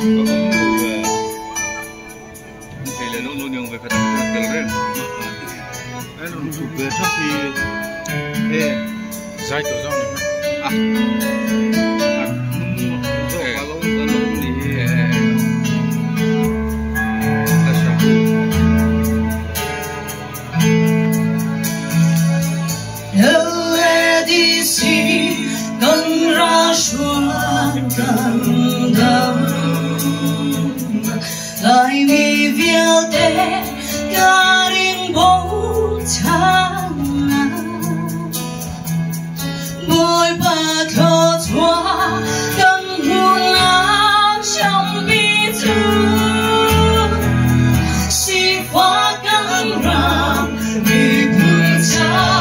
thì là nó nhường về phải tăng cường lên đấy nó chụp về thấp thì ê dài tổ rong này à rồi qua lâu thì ta sao lỡ đi xí cần ra xuống cần đâm lại vì việc để gia đình bố cha mỗi bà thơ thoa cần hôn áo trong bi thương si hoa căng ràng vì buồn cha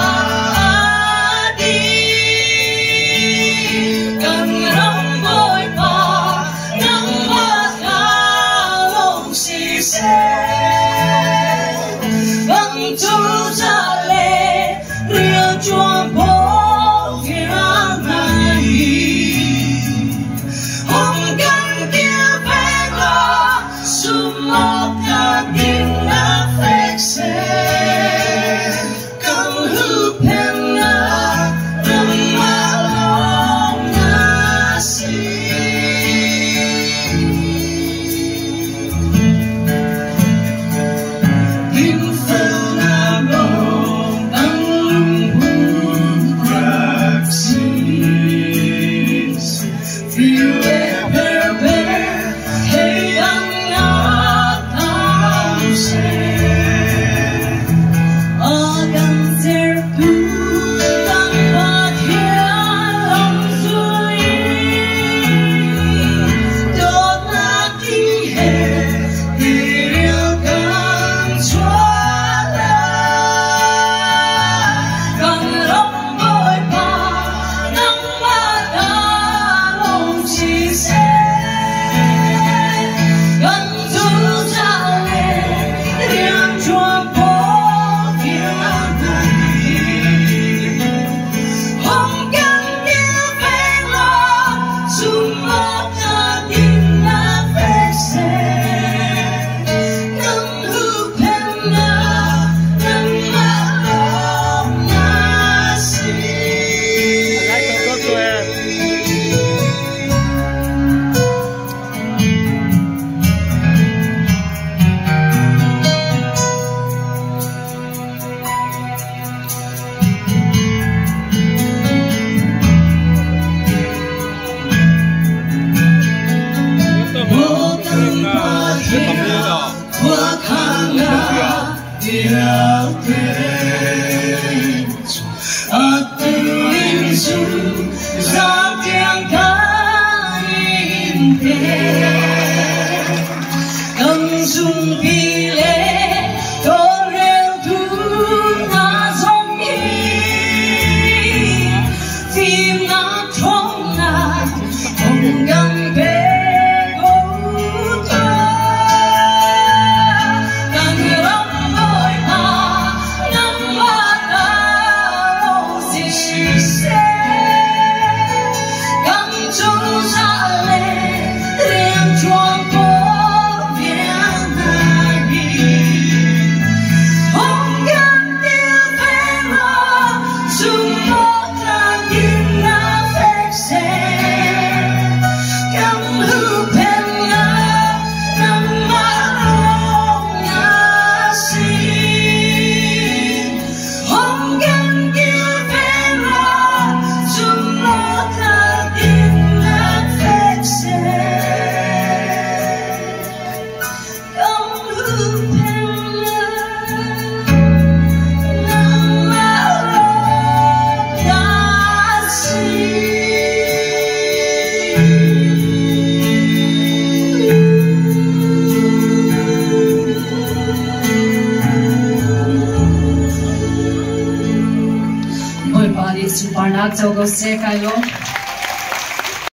Parnak Châu Gosek Ayo